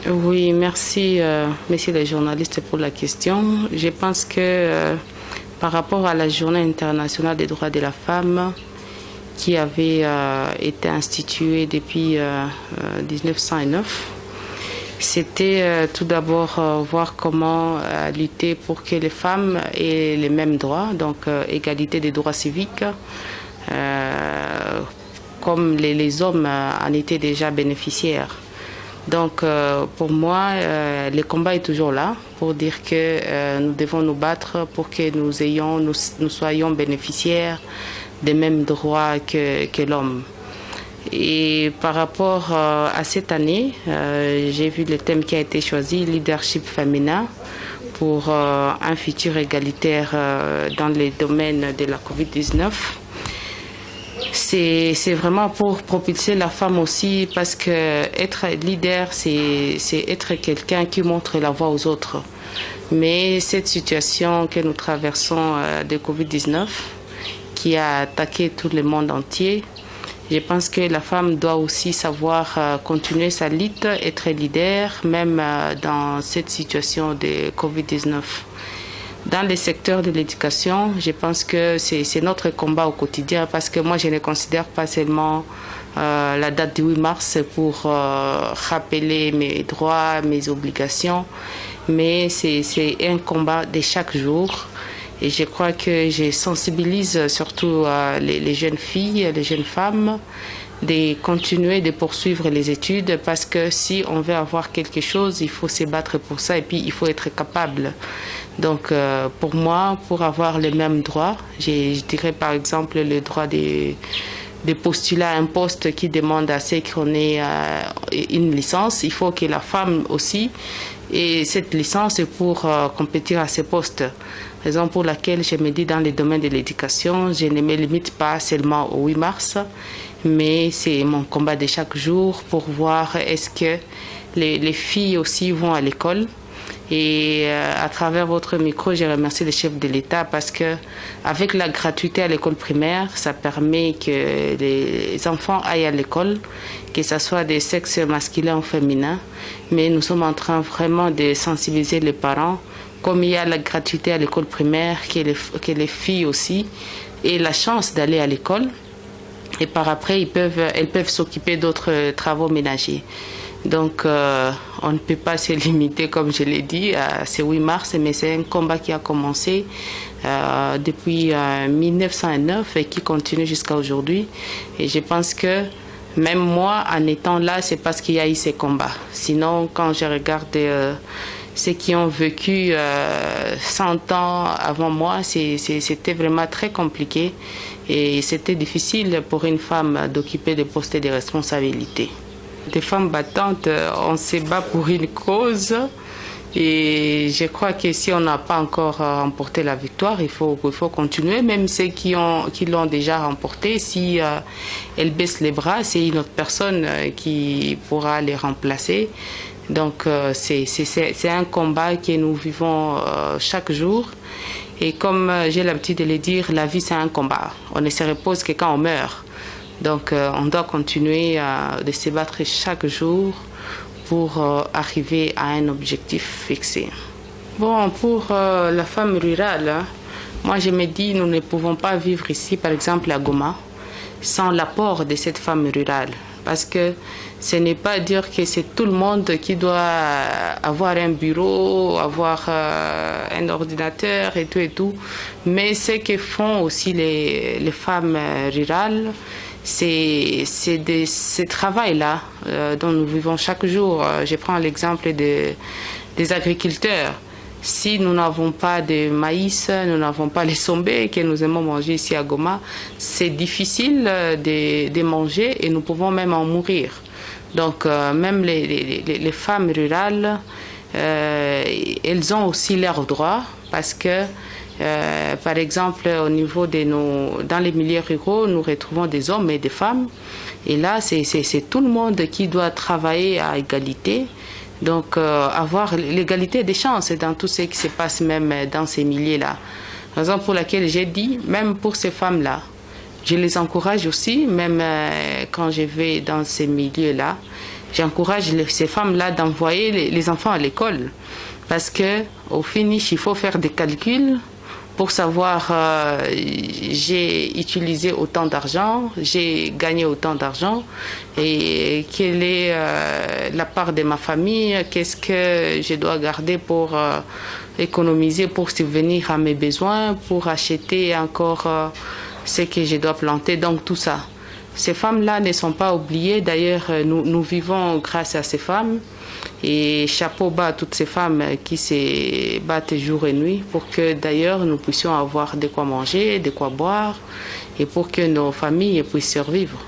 Oui, merci, messieurs les journalistes, pour la question. Je pense que par rapport à la Journée internationale des droits de la femme, qui avait été instituée depuis 1909, c'était tout d'abord voir comment lutter pour que les femmes aient les mêmes droits, donc égalité des droits civiques, comme les hommes en étaient déjà bénéficiaires. Donc pour moi, le combat est toujours là pour dire que nous devons nous battre pour que nous soyons bénéficiaires des mêmes droits que l'homme. Et par rapport à cette année, j'ai vu le thème qui a été choisi, leadership féminin, pour un futur égalitaire dans les domaines de la COVID-19. C'est vraiment pour propulser la femme aussi, parce que être leader, c'est être quelqu'un qui montre la voie aux autres. Mais cette situation que nous traversons de COVID-19, qui a attaqué tout le monde entier, je pense que la femme doit aussi savoir continuer sa lutte, être leader, même dans cette situation de COVID-19. Dans le secteur de l'éducation, je pense que c'est notre combat au quotidien, parce que moi je ne considère pas seulement la date du 8 mars pour rappeler mes droits, mes obligations, mais c'est un combat de chaque jour. Et je crois que je sensibilise surtout les jeunes filles, les jeunes femmes, de continuer de poursuivre les études, parce que si on veut avoir quelque chose, il faut se battre pour ça, et puis il faut être capable. Donc pour moi, pour avoir les mêmes droits, je dirais par exemple le droit de postuler à un poste qui demande à ce qu'on ait une licence, il faut que la femme aussi ait cette licence pour compétir à ces postes. Raison pour laquelle je me dis, dans le domaine de l'éducation, je ne me limite pas seulement au 8 mars, mais c'est mon combat de chaque jour pour voir est-ce que les filles aussi vont à l'école. Et à travers votre micro, je remercie le chef de l'État, parce que avec la gratuité à l'école primaire, ça permet que les enfants aillent à l'école, que ce soit des sexes masculins ou féminins. Mais nous sommes en train vraiment de sensibiliser les parents, comme il y a la gratuité à l'école primaire, que les filles aussi aient la chance d'aller à l'école. Et par après, elles peuvent s'occuper d'autres travaux ménagers. Donc, on ne peut pas se limiter, comme je l'ai dit, à ce 8 mars, mais c'est un combat qui a commencé depuis 1909 et qui continue jusqu'à aujourd'hui. Et je pense que même moi, en étant là, c'est parce qu'il y a eu ces combats. Sinon, quand je regarde ceux qui ont vécu 100 ans avant moi, c'était vraiment très compliqué et c'était difficile pour une femme d'occuper des postes de responsabilité. Des femmes battantes, on se bat pour une cause, et je crois que si on n'a pas encore remporté la victoire, il faut continuer. Même ceux qui l'ont déjà remporté, si elles baissent les bras, c'est une autre personne qui pourra les remplacer. Donc c'est un combat que nous vivons chaque jour. Et comme j'ai l'habitude de le dire, la vie c'est un combat. On ne se repose que quand on meurt. Donc on doit continuer de se battre chaque jour pour arriver à un objectif fixé. Bon, pour la femme rurale, moi je me dis, nous ne pouvons pas vivre ici, par exemple à Goma, sans l'apport de cette femme rurale. Parce que ce n'est pas dire que c'est tout le monde qui doit avoir un bureau, avoir un ordinateur et tout. Mais ce que font aussi les femmes rurales, c'est ce travail-là dont nous vivons chaque jour. Je prends l'exemple des agriculteurs. Si nous n'avons pas de maïs, nous n'avons pas les sombés que nous aimons manger ici à Goma, c'est difficile de manger et nous pouvons même en mourir. Donc même les femmes rurales, elles ont aussi leurs droits, parce que par exemple au niveau dans les milieux ruraux, nous retrouvons des hommes et des femmes. Et là, c'est tout le monde qui doit travailler à égalité. Donc, avoir l'égalité des chances dans tout ce qui se passe, même dans ces milieux-là. Raison pour laquelle j'ai dit, même pour ces femmes-là, je les encourage aussi, même quand je vais dans ces milieux-là, j'encourage ces femmes-là d'envoyer les enfants à l'école. Parce qu'au finish, il faut faire des calculs pour savoir j'ai utilisé autant d'argent, j'ai gagné autant d'argent et quelle est la part de ma famille, qu'est-ce que je dois garder pour économiser, pour subvenir à mes besoins, pour acheter encore ce que je dois planter, donc tout ça. Ces femmes-là ne sont pas oubliées, d'ailleurs nous vivons grâce à ces femmes. Et chapeau bas à toutes ces femmes qui se battent jour et nuit pour que d'ailleurs nous puissions avoir de quoi manger, de quoi boire et pour que nos familles puissent survivre.